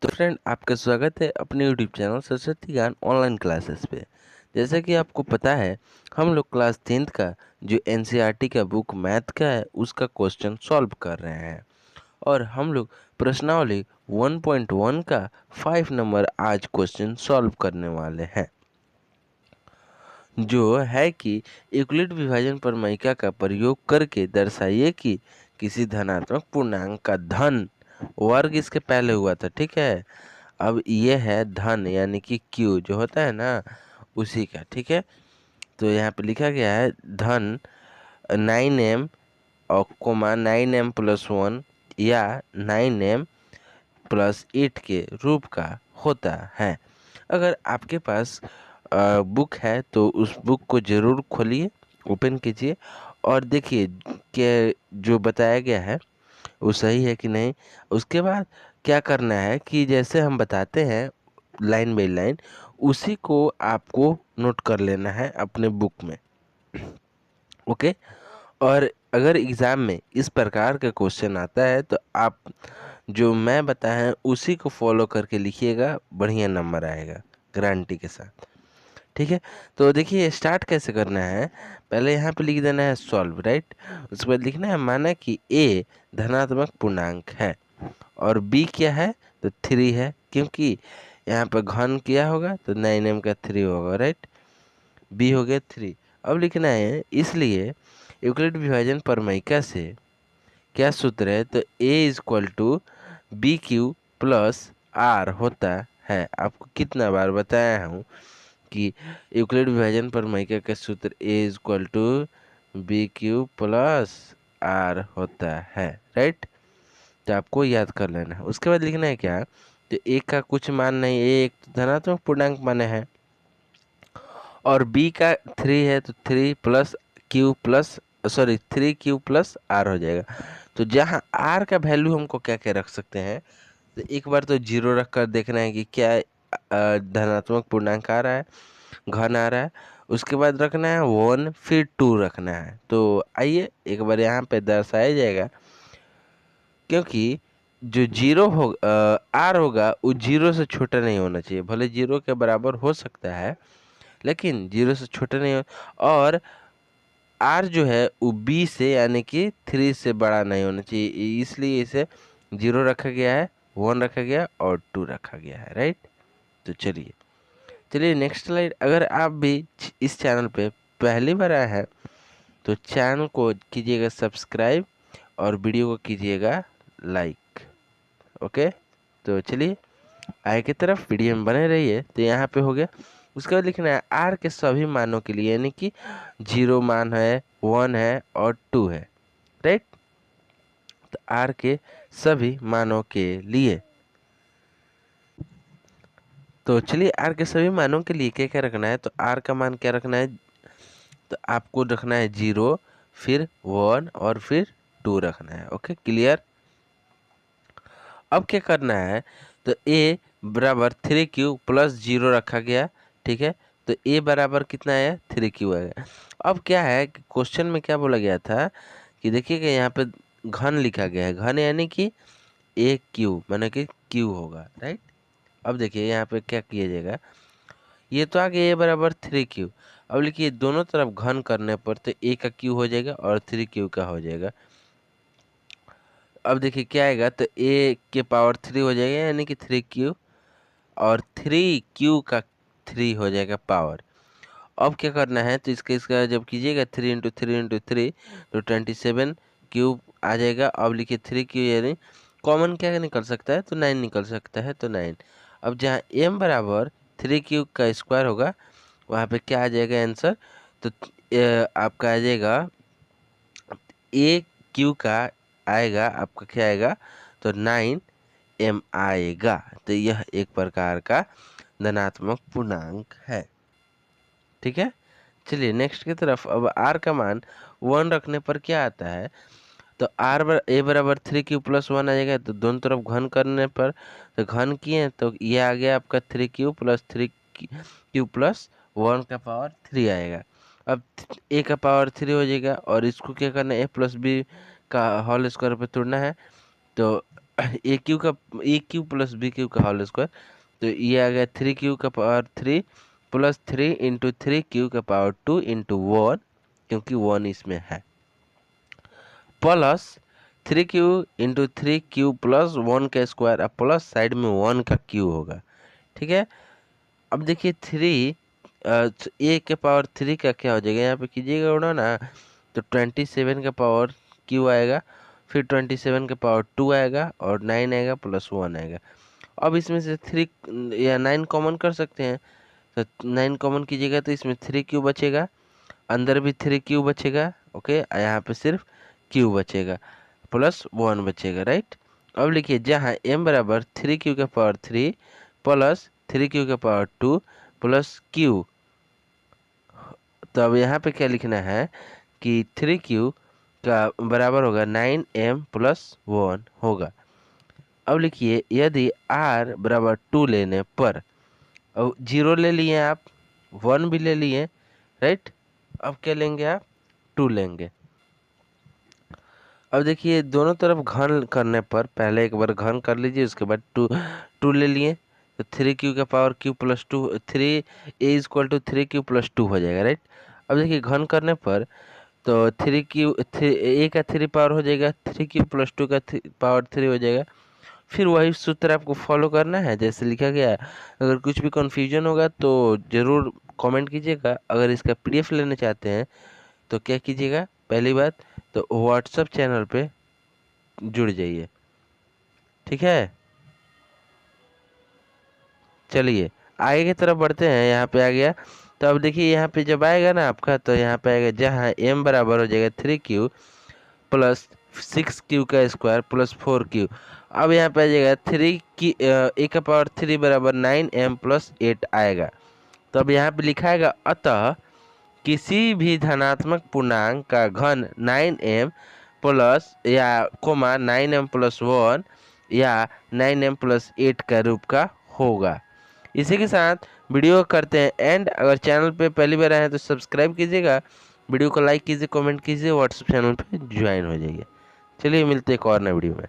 तो फ्रेंड, आपका स्वागत है अपने यूट्यूब चैनल सरस्वती ज्ञान ऑनलाइन क्लासेस पे। जैसा कि आपको पता है, हम लोग क्लास 10th का जो एनसीईआरटी का बुक मैथ का है उसका क्वेश्चन सॉल्व कर रहे हैं। और हम लोग प्रश्नावली 1.1 का 5 नंबर आज क्वेश्चन सॉल्व करने वाले हैं, जो है कि यूक्लिड विभाजन प्रमेय का प्रयोग करके दर्शाइए कि किसी धनात्मक पूर्णांक का धन वर्ग इसके पहले हुआ था। ठीक है, अब ये है धन यानी कि क्यू जो होता है ना उसी का। ठीक है, तो यहाँ पे लिखा गया है धन 9m और कोमा 9m+1 या 9m+8 के रूप का होता है। अगर आपके पास बुक है तो उस बुक को ज़रूर खोलिए, ओपन कीजिए और देखिए कि जो बताया गया है वो सही है कि नहीं। उसके बाद क्या करना है कि जैसे हम बताते हैं लाइन बाय लाइन, उसी को आपको नोट कर लेना है अपने बुक में। ओके, और अगर एग्ज़ाम में इस प्रकार का क्वेश्चन आता है तो आप जो मैं बताया है उसी को फॉलो करके लिखिएगा, बढ़िया नंबर आएगा गारंटी के साथ। ठीक है, तो देखिए स्टार्ट कैसे करना है। पहले यहाँ पे लिख देना है सॉल्व, राइट। उसके बाद लिखना है माना कि ए धनात्मक पूर्णांक है और बी क्या है तो 3 है, क्योंकि यहाँ पर घन किया होगा तो 9m का 3 होगा, राइट। बी हो गया 3। अब लिखना है इसलिए यूक्लिड विभाजन प्रमेय से क्या सूत्र है तो A=BQ+R होता है। आपको कितना बार बताया हूँ कि यूक्लिड विभाजन प्रमेय का सूत्र A=BQ+R होता है, राइट। तो आपको याद कर लेना है। उसके बाद लिखना है क्या तो एक का कुछ मान नहीं, एक धनात्मक पूर्णांक माने है और बी का 3 है तो 3Q+R हो जाएगा। तो जहाँ R का वैल्यू हमको क्या क्या रख सकते हैं तो एक बार तो 0 रख कर देखना है कि क्या धनात्मक पूर्णांक आ रहा है, घन आ रहा है। उसके बाद रखना है 1, फिर 2 रखना है। तो आइए एक बार यहाँ पे दर्शाया जाएगा, क्योंकि जो जीरो हो आर होगा वो 0 से छोटा नहीं होना चाहिए। भले 0 के बराबर हो सकता है लेकिन 0 से छोटा नहीं हो, और आर जो है वो बी से यानी कि 3 से बड़ा नहीं होना चाहिए, इसलिए इसे 0 रखा गया है, 1 रखा गया और 2 रखा गया है, राइट। तो चलिए चलिए नेक्स्ट स्लाइड। अगर आप भी इस चैनल पे पहली बार आए हैं तो चैनल को कीजिएगा सब्सक्राइब और वीडियो को कीजिएगा लाइक। ओके, तो चलिए आगे की तरफ वीडियो में बने रहिए। तो यहाँ पे हो गया। उसके बाद लिखना है आर के सभी मानों के लिए, यानी कि 0 मान है, 1 है और 2 है, राइट। तो आर के सभी मानों के लिए, तो चलिए आर के सभी मानों के लिए क्या क्या रखना है तो आर का मान क्या रखना है तो आपको रखना है 0, फिर 1 और फिर 2 रखना है। Okay, clear. अब क्या करना है तो A=3Q+0 रखा गया। ठीक है, तो A बराबर कितना है 3Q आएगा। अब क्या है कि क्वेश्चन में क्या बोला गया था कि देखिएगा यहाँ पे घन लिखा गया है, घन यानी कि AQ माने कि Q होगा, राइट। अब देखिए यहाँ पे क्या किया जाएगा, ये तो आ गया A=3Q। अब लिखिए दोनों तरफ घन करने पर तो A का Q हो जाएगा और 3Q का हो जाएगा। अब देखिए क्या आएगा तो A⁻³ हो जाएगा, यानी कि 3Q और 3Q का 3 हो जाएगा पावर। अब क्या करना है तो इसका जब कीजिएगा 3 × 3 × 3 तो 27 क्यूब आ जाएगा। अब लिखिए 3Q यानी कॉमन क्या निकल सकता है तो 9 निकल सकता है, तो 9। अब जहाँ m बराबर 3Q का स्क्वायर होगा वहाँ पे क्या आ जाएगा आंसर तो आपका आ जाएगा AQ का आएगा, आपका क्या आएगा तो 9m आएगा। तो यह एक प्रकार का धनात्मक पूर्णांक है। ठीक है, चलिए नेक्स्ट की तरफ। अब r का मान 1 रखने पर क्या आता है तो A=3Q+1 आ जाएगा। तो दोनों तरफ घन करने पर तो घन किए तो ये आ गया आपका 3Q+3Q+1 का पावर 3 आएगा। अब A का पावर 3 हो जाएगा और इसको क्या करना है A+B का होल स्क्वायर पे तोड़ना है। तो ए क्यू का ए क्यू प्लस बी क्यू का होल स्क्वायर, तो ये आ गया 3 क्यू का पावर 3 प्लस 3 × 3 क्यू का पावर 2 × 1, क्योंकि 1 इसमें है, प्लस 3 क्यू × 3 क्यू प्लस 1 का स्क्वायर, अब प्लस साइड में 1 का क्यू होगा। ठीक है, अब देखिए 3 ए के पावर 3 का क्या हो जाएगा, यहाँ पे कीजिएगा उड़ा ना, तो 27 का पावर क्यू आएगा, फिर 27 का पावर 2 आएगा और 9 आएगा प्लस 1 आएगा। अब इसमें से 3 या 9 कॉमन कर सकते हैं, तो 9 कॉमन कीजिएगा तो इसमें 3 क्यू बचेगा, अंदर भी 3 क्यू बचेगा। ओके, यहाँ पे सिर्फ क्यू बचेगा प्लस 1 बचेगा, राइट। अब लिखिए जहाँ m बराबर 3 क्यू का पावर 3 प्लस 3 क्यू का पावर 2 प्लस क्यू, तो अब यहाँ पे क्या लिखना है कि 3 क्यू का बराबर होगा 9m प्लस 1 होगा। अब लिखिए यदि r बराबर 2 लेने पर, अब 0 ले लिए आप, 1 भी ले लिए, राइट, अब क्या लेंगे आप, 2 लेंगे। अब देखिए दोनों तरफ घन करने पर, पहले एक बार घन कर लीजिए, उसके बाद 2 ले लिए, तो 3 क्यू का power Q plus 2, 3 a = 3 Q plus 2 हो जाएगा, राइट। अब देखिए घन करने पर तो 3 क्यू ए का 3 पावर हो जाएगा, 3 क्यू प्लस 2 का पावर 3 हो जाएगा। फिर वही सूत्र आपको फॉलो करना है जैसे लिखा गया है। अगर कुछ भी कन्फ्यूजन होगा तो ज़रूर कमेंट कीजिएगा। अगर इसका पीडीएफ लेना चाहते हैं तो क्या कीजिएगा, पहली बात तो व्हाट्सएप चैनल पे जुड़ जाइए, ठीक है। चलिए आगे की तरफ बढ़ते हैं, यहाँ पे आ गया, तो अब देखिए यहाँ पे जब आएगा ना आपका, तो यहाँ पे आएगा जहाँ m बराबर हो जाएगा 3 क्यू प्लस 6 क्यू का स्क्वायर प्लस 4 क्यू। अब यहाँ पे आ जाएगा 3 की ए का पावर 3 बराबर 9m प्लस 8 आएगा। तो अब यहाँ पे लिखा आएगा अतः किसी भी धनात्मक पूर्णांक का घन 9m प्लस या कोमा 9m प्लस 1 या 9m प्लस 8 का रूप का होगा। इसी के साथ वीडियो करते हैं एंड। अगर चैनल पे पहली बार आए हैं तो सब्सक्राइब कीजिएगा, वीडियो को लाइक कीजिए, कमेंट कीजिए, व्हाट्सएप चैनल पे ज्वाइन हो जाइए। चलिए मिलते हैं एक और नए वीडियो में।